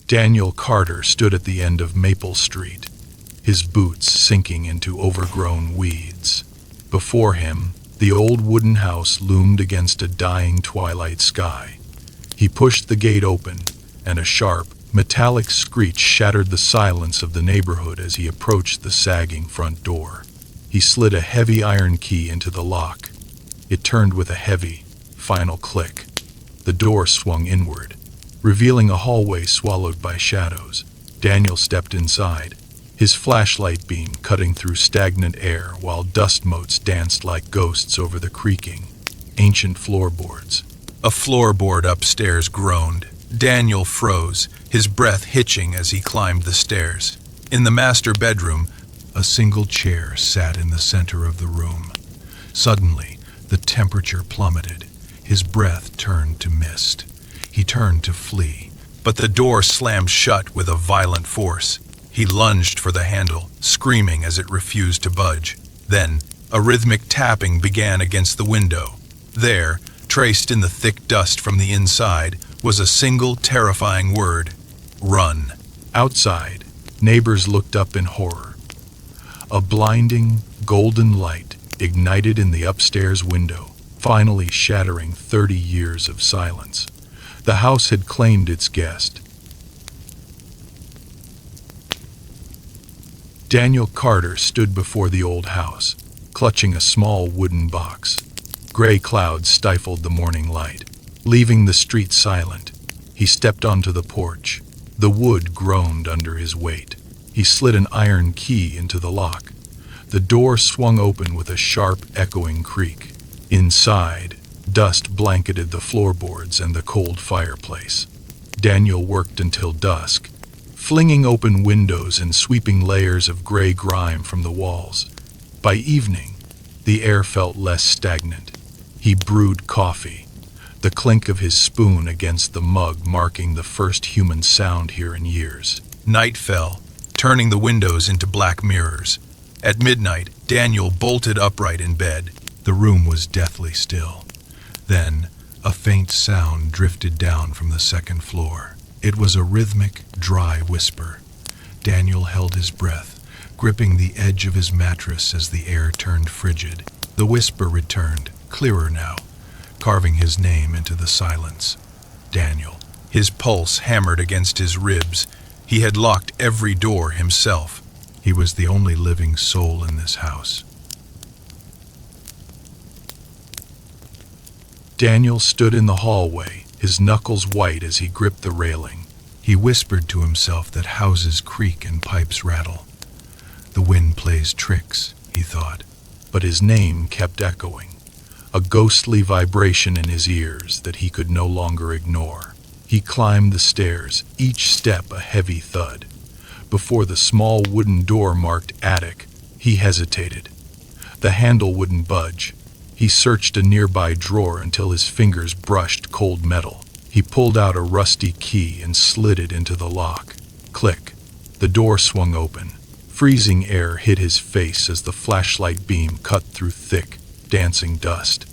Daniel Carter stood at the end of Maple Street, his boots sinking into overgrown weeds. Before him, the old wooden house loomed against a dying twilight sky. He pushed the gate open, and a sharp, metallic screech shattered the silence of the neighborhood as he approached the sagging front door. He slid a heavy iron key into the lock. It turned with a heavy, final click. The door swung inward, revealing a hallway swallowed by shadows. Daniel stepped inside, his flashlight beam cutting through stagnant air while dust motes danced like ghosts over the creaking, ancient floorboards. A floorboard upstairs groaned. Daniel froze, his breath hitching as he climbed the stairs. In the master bedroom, a single chair sat in the center of the room. Suddenly, the temperature plummeted. His breath turned to mist. He turned to flee, but the door slammed shut with a violent force. He lunged for the handle, screaming as it refused to budge. Then, a rhythmic tapping began against the window. There, traced in the thick dust from the inside, was a single terrifying word: run. Outside, neighbors looked up in horror. A blinding, golden light ignited in the upstairs window, finally shattering 30 years of silence. The house had claimed its guest. Daniel Carter stood before the old house, clutching a small wooden box. Gray clouds stifled the morning light, leaving the street silent. He stepped onto the porch. The wood groaned under his weight. He slid an iron key into the lock. The door swung open with a sharp, echoing creak. Inside, dust blanketed the floorboards and the cold fireplace. Daniel worked until dusk, flinging open windows and sweeping layers of gray grime from the walls. By evening, the air felt less stagnant. He brewed coffee, the clink of his spoon against the mug marking the first human sound here in years. Night fell, turning the windows into black mirrors. At midnight, Daniel bolted upright in bed. The room was deathly still. Then, a faint sound drifted down from the second floor. It was a rhythmic, dry whisper. Daniel held his breath, gripping the edge of his mattress as the air turned frigid. The whisper returned, clearer now, carving his name into the silence. Daniel. His pulse hammered against his ribs. He had locked every door himself. He was the only living soul in this house. Daniel stood in the hallway, his knuckles white as he gripped the railing. He whispered to himself that houses creak and pipes rattle. The wind plays tricks, he thought, but his name kept echoing, a ghostly vibration in his ears that he could no longer ignore. He climbed the stairs, each step a heavy thud. Before the small wooden door marked attic, he hesitated. The handle wouldn't budge. He searched a nearby drawer until his fingers brushed cold metal. He pulled out a rusty key and slid it into the lock. Click. The door swung open. Freezing air hit his face as the flashlight beam cut through thick, dancing dust.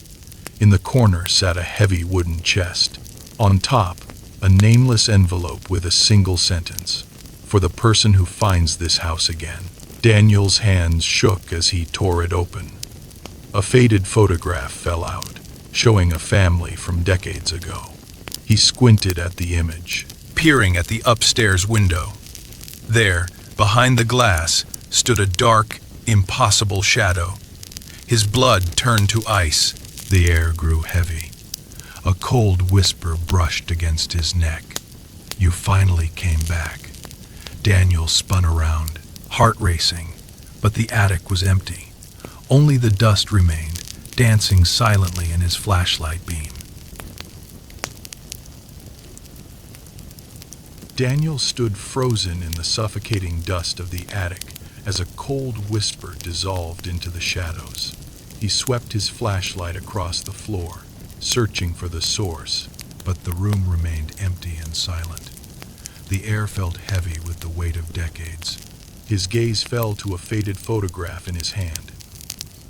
In the corner sat a heavy wooden chest. On top, a nameless envelope with a single sentence: "For the person who finds this house again." Daniel's hands shook as he tore it open. A faded photograph fell out, showing a family from decades ago. He squinted at the image, peering at the upstairs window. There, behind the glass, stood a dark, impossible shadow. His blood turned to ice. The air grew heavy. A cold whisper brushed against his neck. "You finally came back." Daniel spun around, heart racing, but the attic was empty. Only the dust remained, dancing silently in his flashlight beam. Daniel stood frozen in the suffocating dust of the attic as a cold whisper dissolved into the shadows. He swept his flashlight across the floor, searching for the source, but the room remained empty and silent. The air felt heavy with the weight of decades. His gaze fell to a faded photograph in his hand.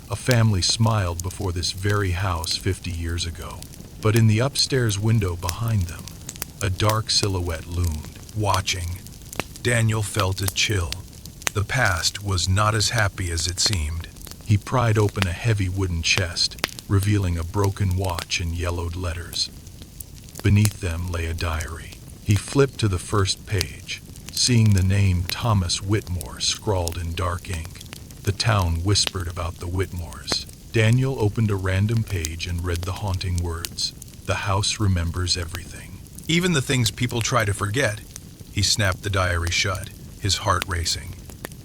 A family smiled before this very house 50 years ago, but in the upstairs window behind them, a dark silhouette loomed, watching. Daniel felt a chill. The past was not as happy as it seemed. He pried open a heavy wooden chest, revealing a broken watch and yellowed letters. Beneath them lay a diary. He flipped to the first page, seeing the name Thomas Whitmore scrawled in dark ink. The town whispered about the Whitmores. Daniel opened a random page and read the haunting words. The house remembers everything, even the things people try to forget. He snapped the diary shut, his heart racing.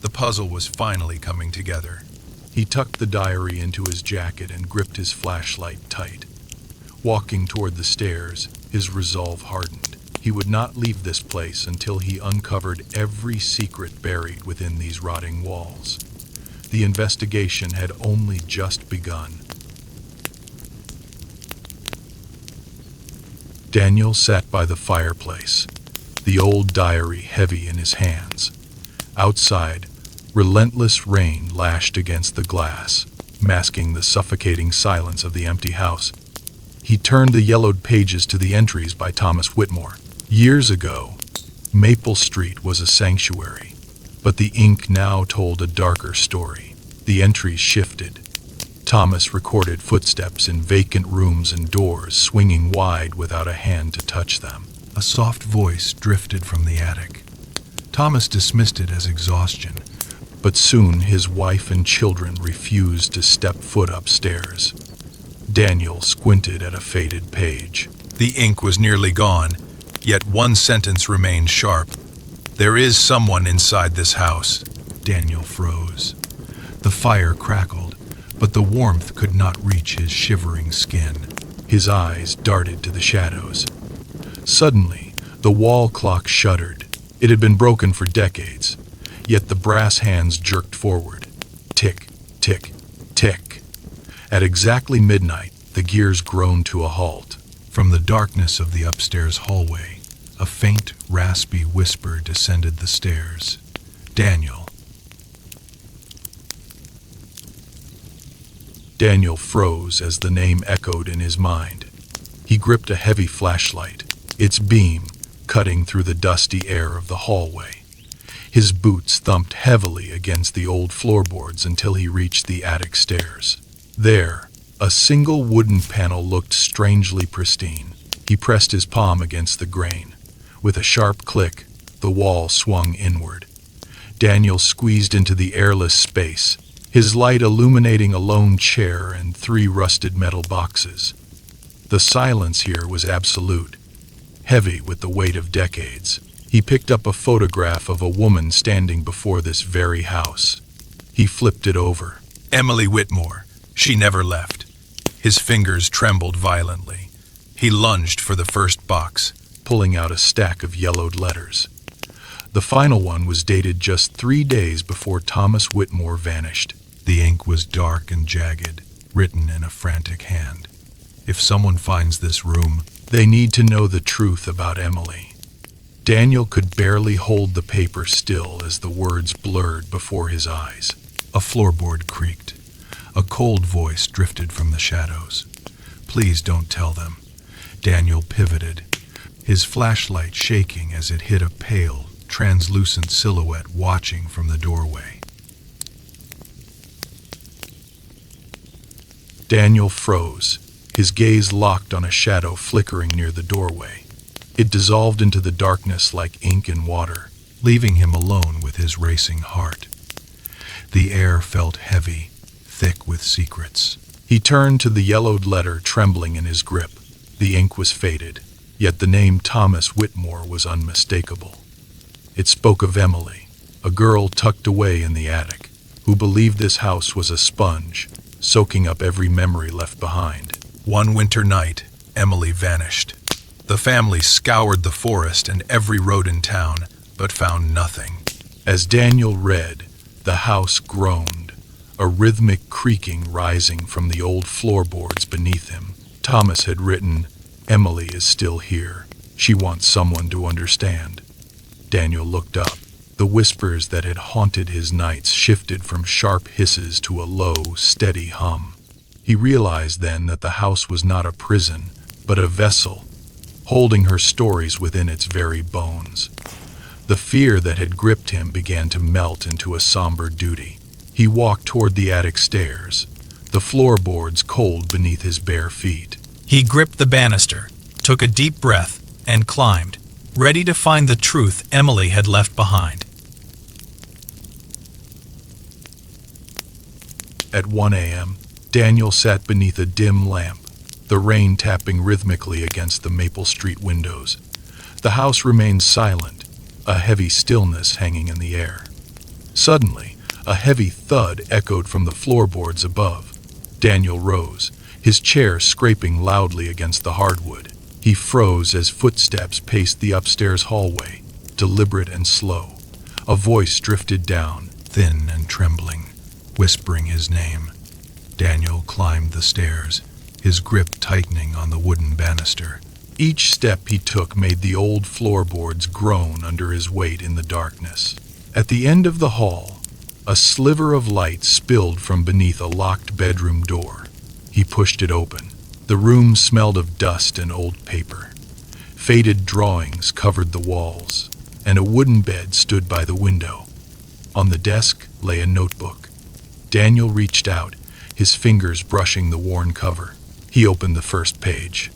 The puzzle was finally coming together. He tucked the diary into his jacket and gripped his flashlight tight. Walking toward the stairs, his resolve hardened. He would not leave this place until he uncovered every secret buried within these rotting walls. The investigation had only just begun. Daniel sat by the fireplace, the old diary heavy in his hands. Outside, relentless rain lashed against the glass, masking the suffocating silence of the empty house. He turned the yellowed pages to the entries by Thomas Whitmore. Years ago, Maple Street was a sanctuary, but the ink now told a darker story. The entries shifted. Thomas recorded footsteps in vacant rooms and doors swinging wide without a hand to touch them. A soft voice drifted from the attic. Thomas dismissed it as exhaustion, but soon his wife and children refused to step foot upstairs. Daniel squinted at a faded page. The ink was nearly gone, yet one sentence remained sharp. "There is someone inside this house." Daniel froze. The fire crackled, but the warmth could not reach his shivering skin. His eyes darted to the shadows. Suddenly, the wall clock shuddered. It had been broken for decades, yet the brass hands jerked forward. Tick, tick, tick. At exactly midnight, the gears groaned to a halt. From the darkness of the upstairs hallway, a faint, raspy whisper descended the stairs. "Daniel." Daniel froze as the name echoed in his mind. He gripped a heavy flashlight, its beam cutting through the dusty air of the hallway. His boots thumped heavily against the old floorboards until he reached the attic stairs. There, a single wooden panel looked strangely pristine. He pressed his palm against the grain. With a sharp click, the wall swung inward. Daniel squeezed into the airless space, his light illuminating a lone chair and 3 rusted metal boxes. The silence here was absolute, heavy with the weight of decades. He picked up a photograph of a woman standing before this very house. He flipped it over. Emily Whitmore. She never left. His fingers trembled violently. He lunged for the first box, pulling out a stack of yellowed letters. The final one was dated just 3 days before Thomas Whitmore vanished. The ink was dark and jagged, written in a frantic hand. If someone finds this room, they need to know the truth about Emily. Daniel could barely hold the paper still as the words blurred before his eyes. A floorboard creaked. A cold voice drifted from the shadows. "Please don't tell them." Daniel pivoted, his flashlight shaking as it hit a pale, translucent silhouette watching from the doorway. Daniel froze, his gaze locked on a shadow flickering near the doorway. It dissolved into the darkness like ink in water, leaving him alone with his racing heart. The air felt heavy, thick with secrets. He turned to the yellowed letter trembling in his grip. The ink was faded, yet the name Thomas Whitmore was unmistakable. It spoke of Emily, a girl tucked away in the attic, who believed this house was a sponge, soaking up every memory left behind. One winter night, Emily vanished. The family scoured the forest and every road in town, but found nothing. As Daniel read, the house groaned, a rhythmic creaking rising from the old floorboards beneath him. Thomas had written, "Emily is still here. She wants someone to understand." Daniel looked up. The whispers that had haunted his nights shifted from sharp hisses to a low, steady hum. He realized then that the house was not a prison, but a vessel, holding her stories within its very bones. The fear that had gripped him began to melt into a somber duty. He walked toward the attic stairs, the floorboards cold beneath his bare feet. He gripped the banister, took a deep breath, and climbed, ready to find the truth Emily had left behind. At 1 a.m., Daniel sat beneath a dim lamp, the rain tapping rhythmically against the Maple Street windows. The house remained silent, a heavy stillness hanging in the air. Suddenly, a heavy thud echoed from the floorboards above. Daniel rose, his chair scraping loudly against the hardwood. He froze as footsteps paced the upstairs hallway, deliberate and slow. A voice drifted down, thin and trembling, whispering his name. Daniel climbed the stairs, his grip tightening on the wooden banister. Each step he took made the old floorboards groan under his weight in the darkness. At the end of the hall, a sliver of light spilled from beneath a locked bedroom door. He pushed it open. The room smelled of dust and old paper. Faded drawings covered the walls, and a wooden bed stood by the window. On the desk lay a notebook. Daniel reached out, his fingers brushing the worn cover. He opened the first page.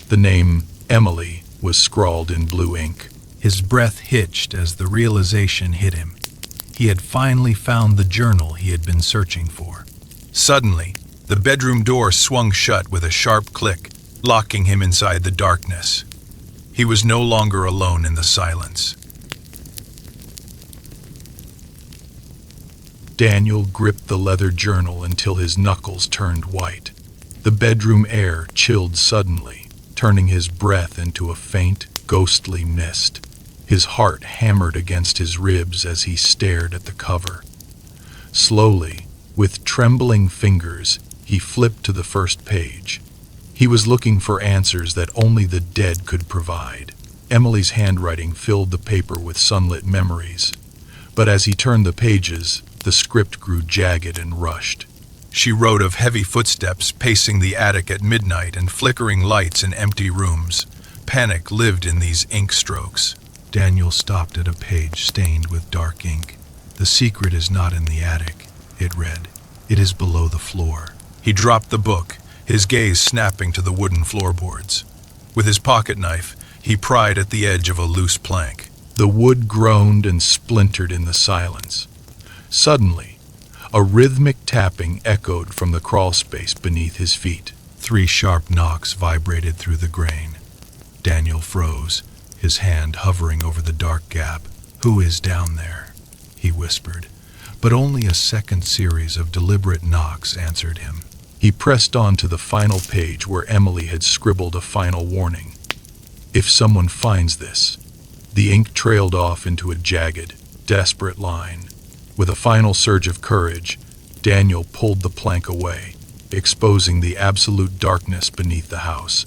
The name Emily was scrawled in blue ink. His breath hitched as the realization hit him. He had finally found the journal he had been searching for. Suddenly, the bedroom door swung shut with a sharp click, locking him inside the darkness. He was no longer alone in the silence. Daniel gripped the leather journal until his knuckles turned white. The bedroom air chilled suddenly, turning his breath into a faint, ghostly mist. His heart hammered against his ribs as he stared at the cover. Slowly, with trembling fingers, he flipped to the first page. He was looking for answers that only the dead could provide. Emily's handwriting filled the paper with sunlit memories. But as he turned the pages, the script grew jagged and rushed. She wrote of heavy footsteps pacing the attic at midnight and flickering lights in empty rooms. Panic lived in these ink strokes. Daniel stopped at a page stained with dark ink. "The secret is not in the attic," it read. "It is below the floor." He dropped the book, his gaze snapping to the wooden floorboards. With his pocket knife, he pried at the edge of a loose plank. The wood groaned and splintered in the silence. Suddenly, a rhythmic tapping echoed from the crawlspace beneath his feet. 3 sharp knocks vibrated through the grain. Daniel froze, his hand hovering over the dark gap. "Who is down there?" he whispered. But only a second series of deliberate knocks answered him. He pressed on to the final page where Emily had scribbled a final warning. "If someone finds this..." The ink trailed off into a jagged, desperate line. With a final surge of courage, Daniel pulled the plank away, exposing the absolute darkness beneath the house.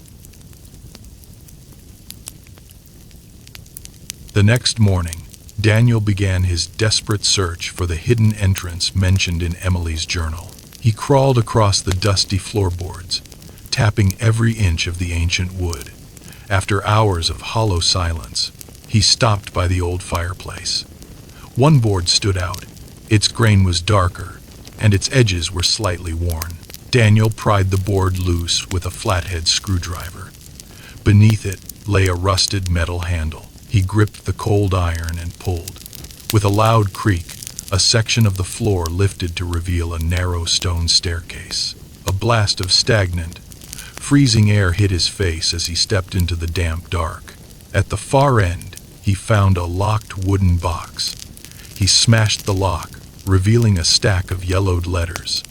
The next morning, Daniel began his desperate search for the hidden entrance mentioned in Emily's journal. He crawled across the dusty floorboards, tapping every inch of the ancient wood. After hours of hollow silence, he stopped by the old fireplace. One board stood out. Its grain was darker, and its edges were slightly worn. Daniel pried the board loose with a flathead screwdriver. Beneath it lay a rusted metal handle. He gripped the cold iron and pulled. With a loud creak, a section of the floor lifted to reveal a narrow stone staircase. A blast of stagnant, freezing air hit his face as he stepped into the damp dark. At the far end, he found a locked wooden box. He smashed the lock, revealing a stack of yellowed letters.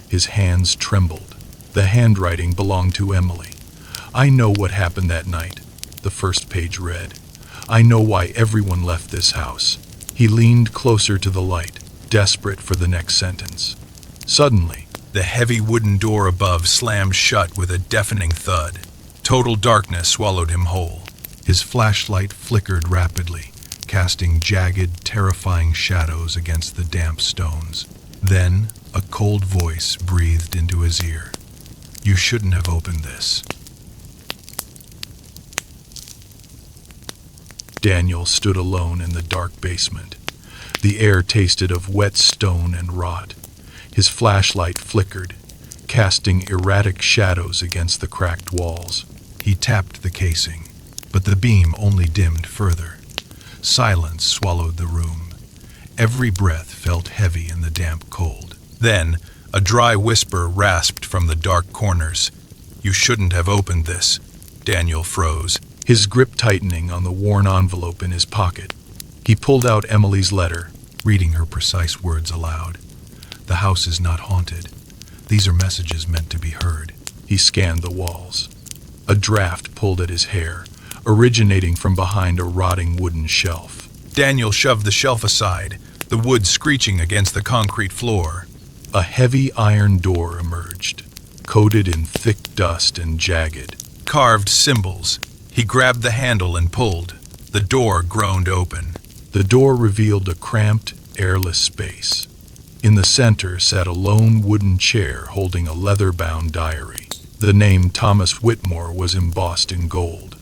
His hands trembled. The handwriting belonged to Emily. "I know what happened that night," the first page read. "I know why everyone left this house." He leaned closer to the light, desperate for the next sentence. Suddenly, the heavy wooden door above slammed shut with a deafening thud. Total darkness swallowed him whole. His flashlight flickered rapidly, casting jagged, terrifying shadows against the damp stones. Then, a cold voice breathed into his ear. "You shouldn't have opened this." Daniel stood alone in the dark basement. The air tasted of wet stone and rot. His flashlight flickered, casting erratic shadows against the cracked walls. He tapped the casing, but the beam only dimmed further. Silence swallowed the room. Every breath felt heavy in the damp cold. Then, a dry whisper rasped from the dark corners. "You shouldn't have opened this." Daniel froze, his grip tightening on the worn envelope in his pocket. He pulled out Emily's letter, reading her precise words aloud. "The house is not haunted. These are messages meant to be heard." He scanned the walls. A draft pulled at his hair, originating from behind a rotting wooden shelf. Daniel shoved the shelf aside, the wood screeching against the concrete floor. A heavy iron door emerged, coated in thick dust and jagged. Carved symbols. He grabbed the handle and pulled. The door groaned open. The door revealed a cramped, airless space. In the center sat a lone wooden chair holding a leather-bound diary. The name Thomas Whitmore was embossed in gold.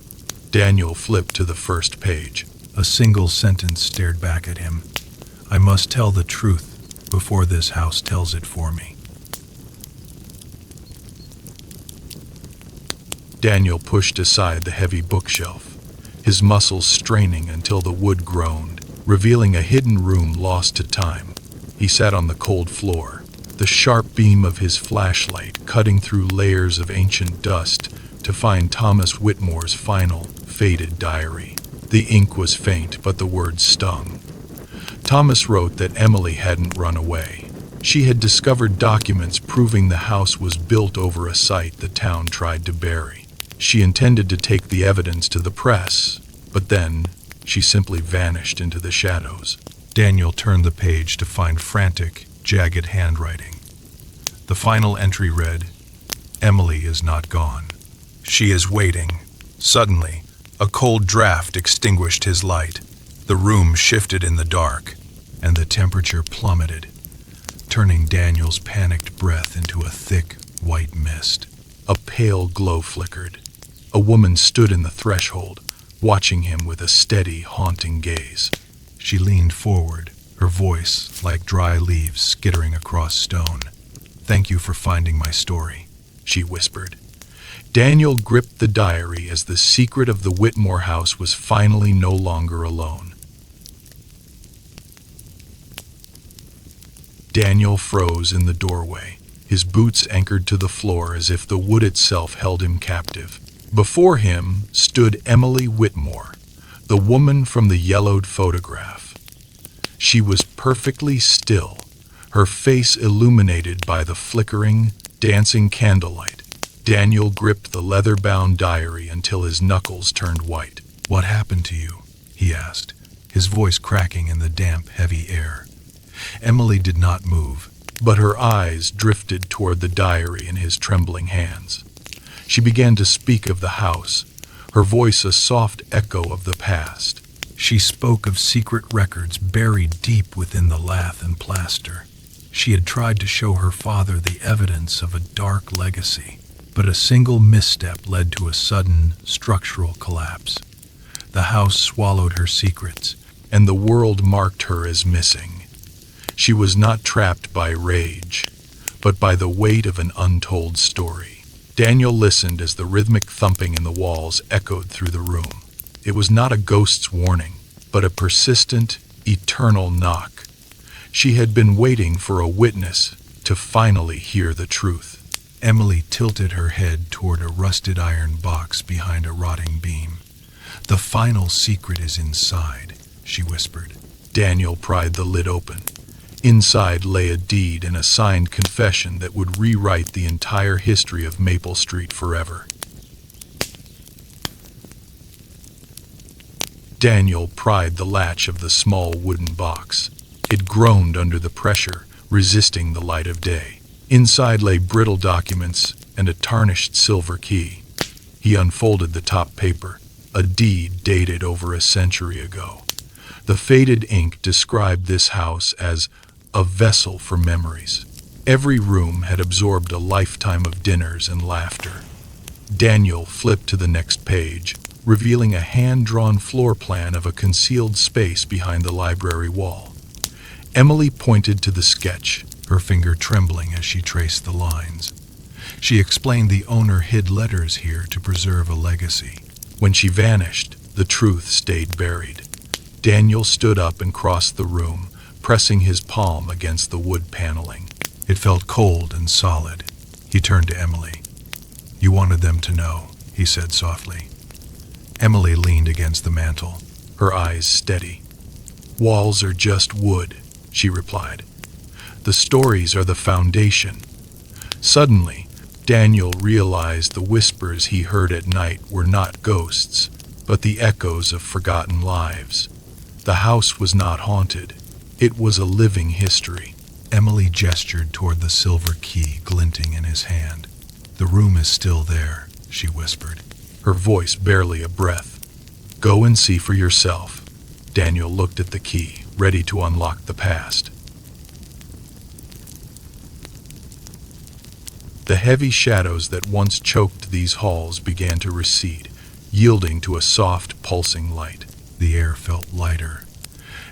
Daniel flipped to the first page. A single sentence stared back at him. "I must tell the truth before this house tells it for me." Daniel pushed aside the heavy bookshelf, his muscles straining until the wood groaned, revealing a hidden room lost to time. He sat on the cold floor, the sharp beam of his flashlight cutting through layers of ancient dust to find Thomas Whitmore's final, faded diary. The ink was faint, but the words stung. Thomas wrote that Emily hadn't run away. She had discovered documents proving the house was built over a site the town tried to bury. She intended to take the evidence to the press, but then she simply vanished into the shadows. Daniel turned the page to find frantic, jagged handwriting. The final entry read, "Emily is not gone. She is waiting." Suddenly, a cold draft extinguished his light. The room shifted in the dark, and the temperature plummeted, turning Daniel's panicked breath into a thick, white mist. A pale glow flickered. A woman stood in the threshold, watching him with a steady, haunting gaze. She leaned forward, her voice like dry leaves skittering across stone. "Thank you for finding my story," she whispered. Daniel gripped the diary as the secret of the Whitmore house was finally no longer alone. Daniel froze in the doorway, his boots anchored to the floor as if the wood itself held him captive. Before him stood Emily Whitmore, the woman from the yellowed photograph. She was perfectly still, her face illuminated by the flickering, dancing candlelight. Daniel gripped the leather-bound diary until his knuckles turned white. "What happened to you?" he asked, his voice cracking in the damp, heavy air. Emily did not move, but her eyes drifted toward the diary in his trembling hands. She began to speak of the house, her voice a soft echo of the past. She spoke of secret records buried deep within the lath and plaster. She had tried to show her father the evidence of a dark legacy, but a single misstep led to a sudden structural collapse. The house swallowed her secrets, and the world marked her as missing. She was not trapped by rage, but by the weight of an untold story. Daniel listened as the rhythmic thumping in the walls echoed through the room. It was not a ghost's warning, but a persistent, eternal knock. She had been waiting for a witness to finally hear the truth. Emily tilted her head toward a rusted iron box behind a rotting beam. "The final secret is inside," she whispered. Daniel pried the lid open. Inside lay a deed and a signed confession that would rewrite the entire history of Maple Street forever. Daniel pried the latch of the small wooden box. It groaned under the pressure, resisting the light of day. Inside lay brittle documents and a tarnished silver key. He unfolded the top paper, a deed dated over a century ago. The faded ink described this house as a vessel for memories. Every room had absorbed a lifetime of dinners and laughter. Daniel flipped to the next page, revealing a hand-drawn floor plan of a concealed space behind the library wall. Emily pointed to the sketch, her finger trembling as she traced the lines. She explained the owner hid letters here to preserve a legacy. When she vanished, the truth stayed buried. Daniel stood up and crossed the room, pressing his palm against the wood paneling. It felt cold and solid. He turned to Emily. "You wanted them to know," he said softly. Emily leaned against the mantel, her eyes steady. "Walls are just wood," she replied. "The stories are the foundation." Suddenly, Daniel realized the whispers he heard at night were not ghosts, but the echoes of forgotten lives. The house was not haunted. It was a living history. Emily gestured toward the silver key glinting in his hand. "The room is still there," she whispered, her voice barely a breath. "Go and see for yourself." Daniel looked at the key, ready to unlock the past. The heavy shadows that once choked these halls began to recede, yielding to a soft, pulsing light. The air felt lighter,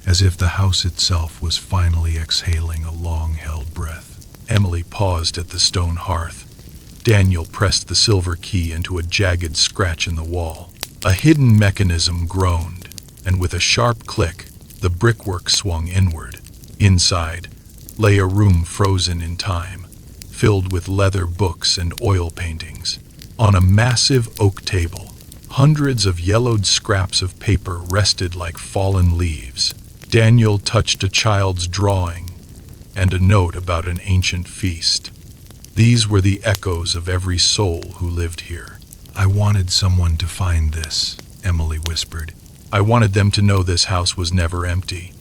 as if the house itself was finally exhaling a long-held breath. Emily paused at the stone hearth. Daniel pressed the silver key into a jagged scratch in the wall. A hidden mechanism groaned, and with a sharp click, the brickwork swung inward. Inside lay a room frozen in time, filled with leather books and oil paintings. On a massive oak table, hundreds of yellowed scraps of paper rested like fallen leaves. Daniel touched a child's drawing and a note about an ancient feast. These were the echoes of every soul who lived here. "I wanted someone to find this," Emily whispered. "I wanted them to know this house was never empty.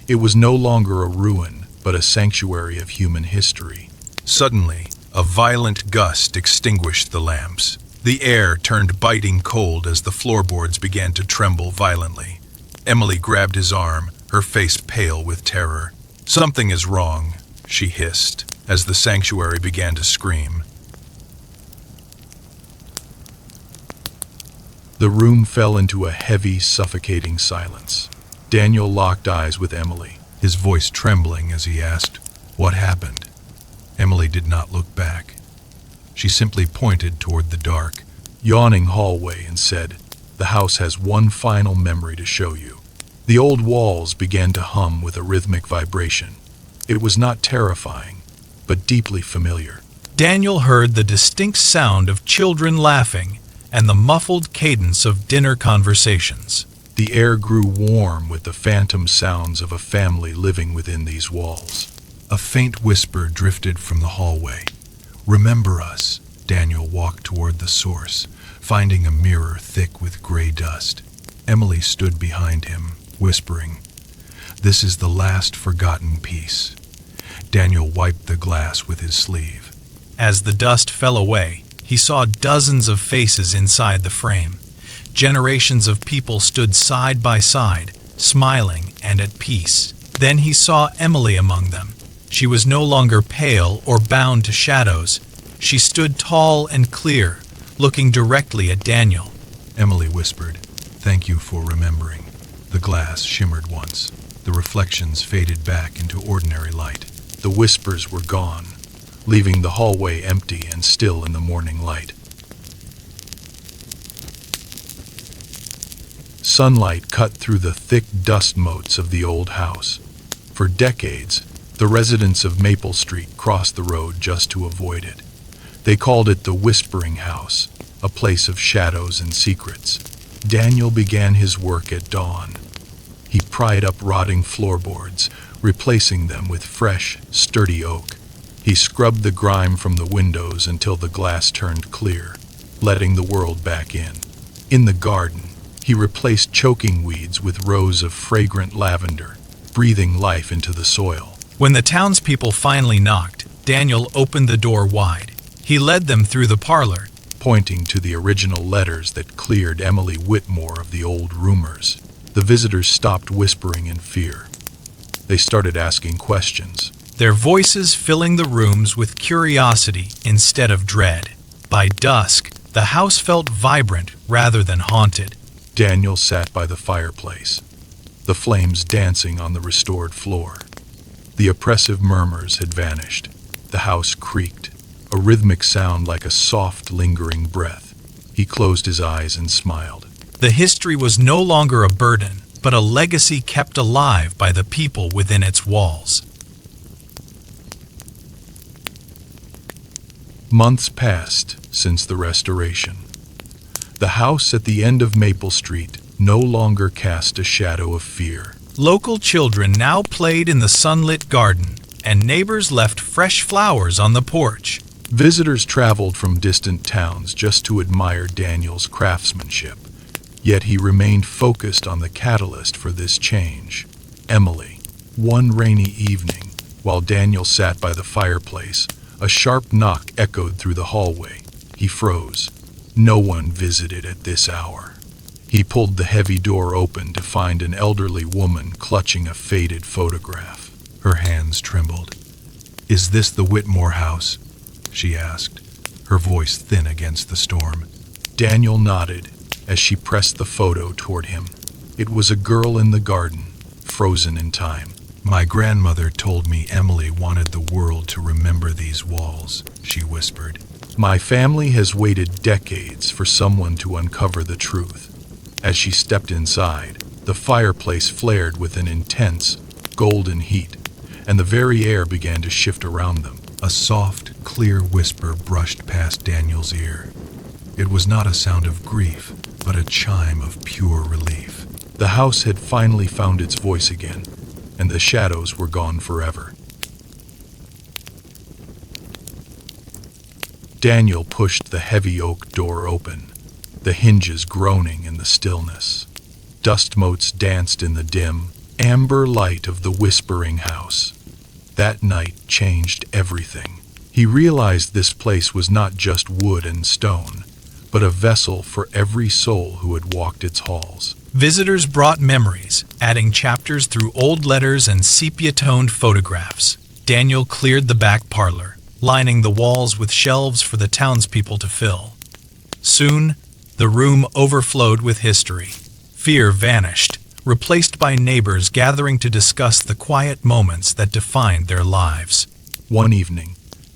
It was no longer a ruin, but a sanctuary of human history." Suddenly, a violent gust extinguished the lamps. The air turned biting cold as the floorboards began to tremble violently. Emily grabbed his arm, her face pale with terror. "Something is wrong," she hissed, as the sanctuary began to scream. The room fell into a heavy, suffocating silence. Daniel locked eyes with Emily, his voice trembling as he asked, "What happened?" Emily did not look back. She simply pointed toward the dark, yawning hallway and said, "The house has one final memory to show you." The old walls began to hum with a rhythmic vibration. It was not terrifying, but deeply familiar. Daniel heard the distinct sound of children laughing and the muffled cadence of dinner conversations. The air grew warm with the phantom sounds of a family living within these walls. A faint whisper drifted from the hallway. "Remember us." Daniel walked toward the source, finding a mirror thick with gray dust. Emily stood behind him, whispering, "This is the last forgotten piece." Daniel wiped the glass with his sleeve. As the dust fell away, he saw dozens of faces inside the frame. Generations of people stood side by side, smiling and at peace. Then he saw Emily among them. She was no longer pale or bound to shadows. She stood tall and clear, looking directly at Daniel. Emily whispered, "Thank you for remembering." The glass shimmered once. The reflections faded back into ordinary light. The whispers were gone, leaving the hallway empty and still in the morning light. Sunlight cut through the thick dust motes of the old house. For decades, the residents of Maple Street crossed the road just to avoid it. They called it the Whispering House, a place of shadows and secrets. Daniel began his work at dawn. He pried up rotting floorboards, replacing them with fresh, sturdy oak. He scrubbed the grime from the windows until the glass turned clear, letting the world back in. In the garden, he replaced choking weeds with rows of fragrant lavender, breathing life into the soil. When the townspeople finally knocked, Daniel opened the door wide. He led them through the parlor, pointing to the original letters that cleared Emily Whitmore of the old rumors. The visitors stopped whispering in fear. They started asking questions, their voices filling the rooms with curiosity instead of dread. By dusk, the house felt vibrant rather than haunted. Daniel sat by the fireplace, the flames dancing on the restored floor. The oppressive murmurs had vanished. The house creaked, a rhythmic sound like a soft, lingering breath. He closed his eyes and smiled. The history was no longer a burden, but a legacy kept alive by the people within its walls. Months passed since the restoration. The house at the end of Maple Street no longer cast a shadow of fear. Local children now played in the sunlit garden, and neighbors left fresh flowers on the porch. Visitors traveled from distant towns just to admire Daniel's craftsmanship. Yet he remained focused on the catalyst for this change, Emily. One rainy evening, while Daniel sat by the fireplace, a sharp knock echoed through the hallway. He froze. No one visited at this hour. He pulled the heavy door open to find an elderly woman clutching a faded photograph. Her hands trembled. "Is this the Whitmore house?" she asked, her voice thin against the storm. Daniel nodded as she pressed the photo toward him. It was a girl in the garden, frozen in time. "My grandmother told me Emily wanted the world to remember these walls," she whispered. "My family has waited decades for someone to uncover the truth." As she stepped inside, the fireplace flared with an intense, golden heat, and the very air began to shift around them. A soft, clear whisper brushed past Daniel's ear. It was not a sound of grief, but a chime of pure relief. The house had finally found its voice again, and the shadows were gone forever. Daniel pushed the heavy oak door open, the hinges groaning in the stillness. Dust motes danced in the dim, amber light of the whispering house. That night changed everything. He realized this place was not just wood and stone, but a vessel for every soul who had walked its halls. Visitors brought memories, adding chapters through old letters and sepia-toned photographs. Daniel cleared the back parlor, lining the walls with shelves for the townspeople to fill. Soon, the room overflowed with history. Fear vanished, replaced by neighbors gathering to discuss the quiet moments that defined their lives. One evening,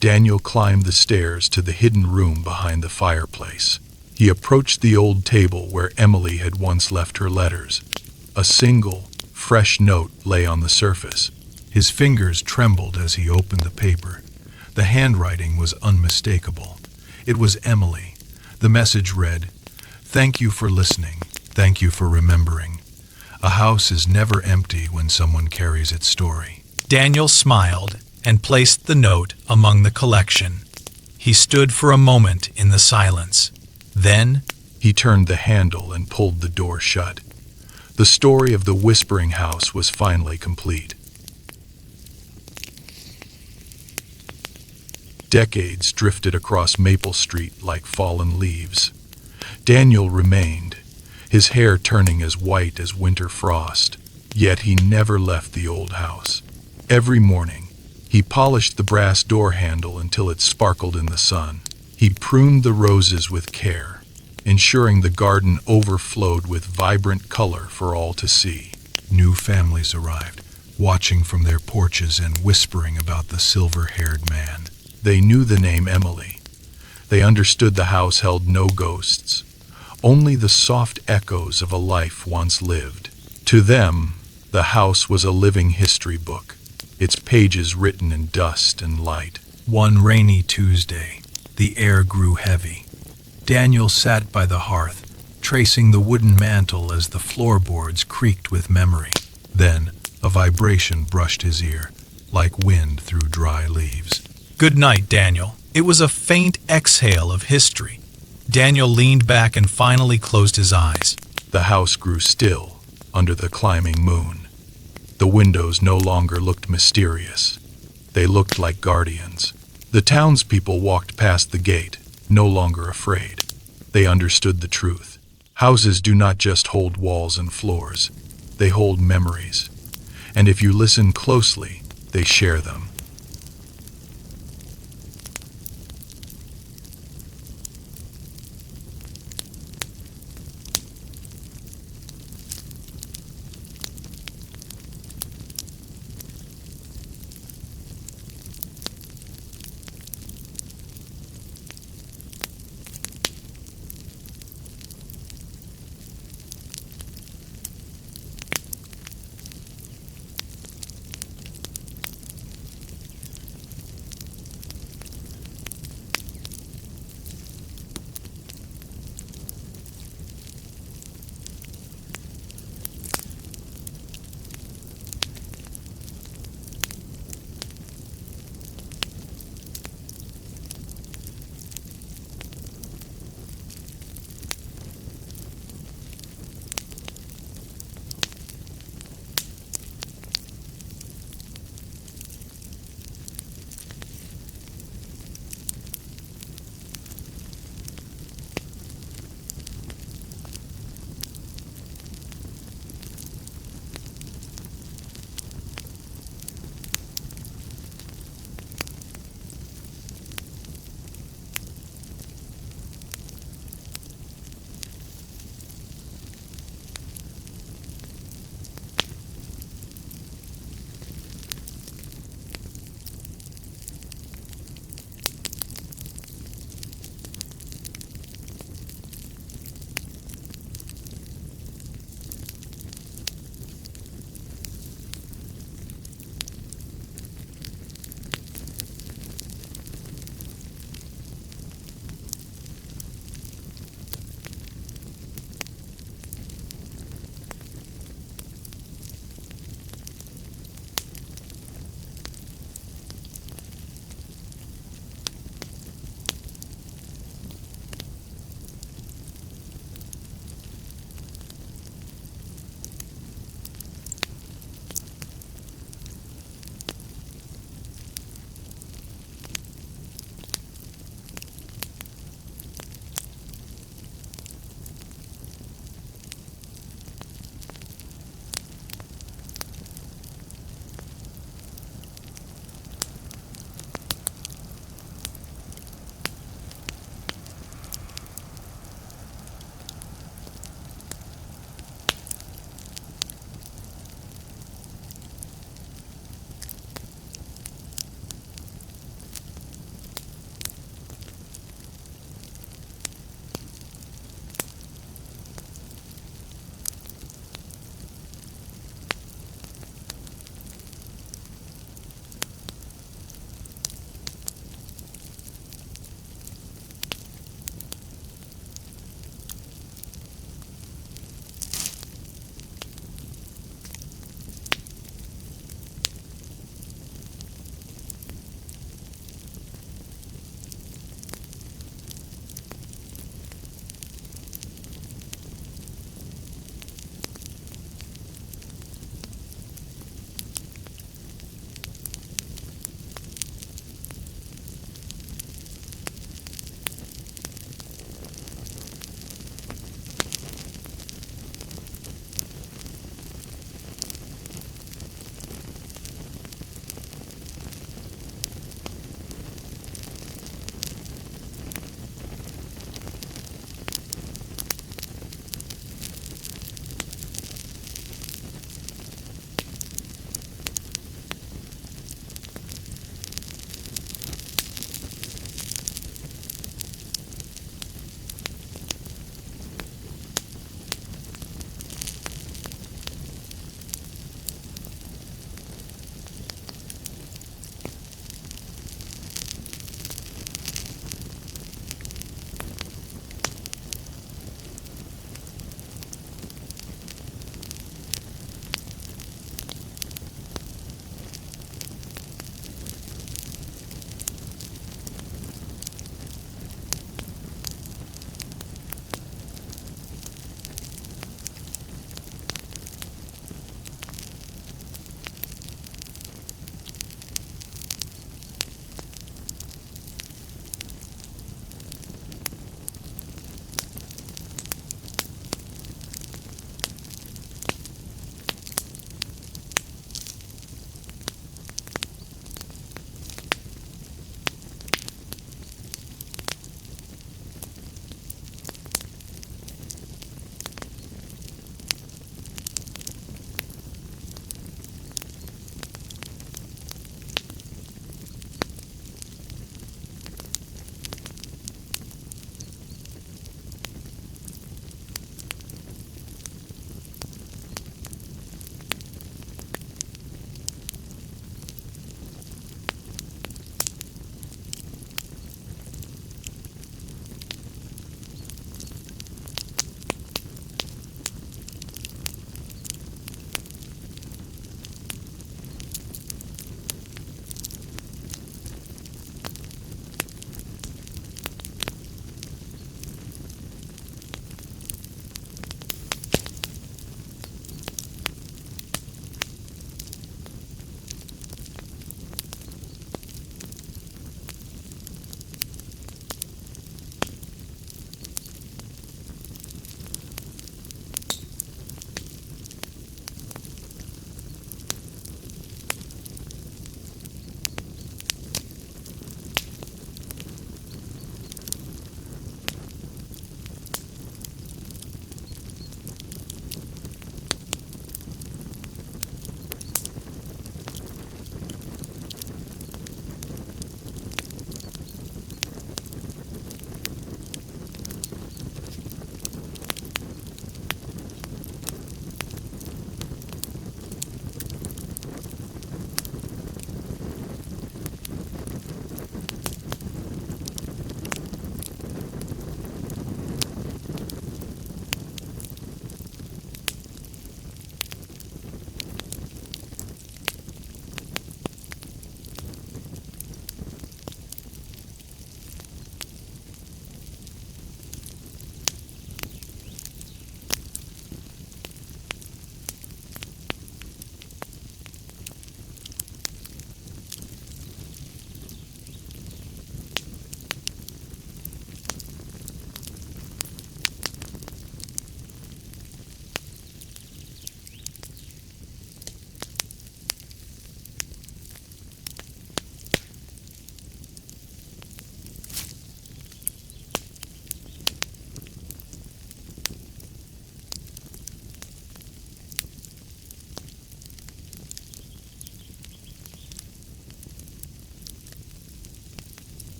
Daniel climbed the stairs to the hidden room behind the fireplace. He approached the old table where Emily had once left her letters. A single, fresh note lay on the surface. His fingers trembled as he opened the paper. The handwriting was unmistakable. It was Emily. The message read, "Thank you for listening. Thank you for remembering. A house is never empty when someone carries its story." Daniel smiled and placed the note among the collection. He stood for a moment in the silence. Then, he turned the handle and pulled the door shut. The story of the Whispering House was finally complete. Decades drifted across Maple Street like fallen leaves. Daniel remained, his hair turning as white as winter frost. Yet he never left the old house. Every morning, he polished the brass door handle until it sparkled in the sun. He pruned the roses with care, ensuring the garden overflowed with vibrant color for all to see. New families arrived, watching from their porches and whispering about the silver-haired man. They knew the name Emily. They understood the house held no ghosts, only the soft echoes of a life once lived. To them, the house was a living history book, its pages written in dust and light. One rainy Tuesday, the air grew heavy. Daniel sat by the hearth, tracing the wooden mantel as the floorboards creaked with memory. Then, a vibration brushed his ear, like wind through dry leaves. "Good night, Daniel." It was a faint exhale of history. Daniel leaned back and finally closed his eyes. The house grew still under the climbing moon. The windows no longer looked mysterious. They looked like guardians. The townspeople walked past the gate, no longer afraid. They understood the truth. Houses do not just hold walls and floors. They hold memories. And if you listen closely, they share them.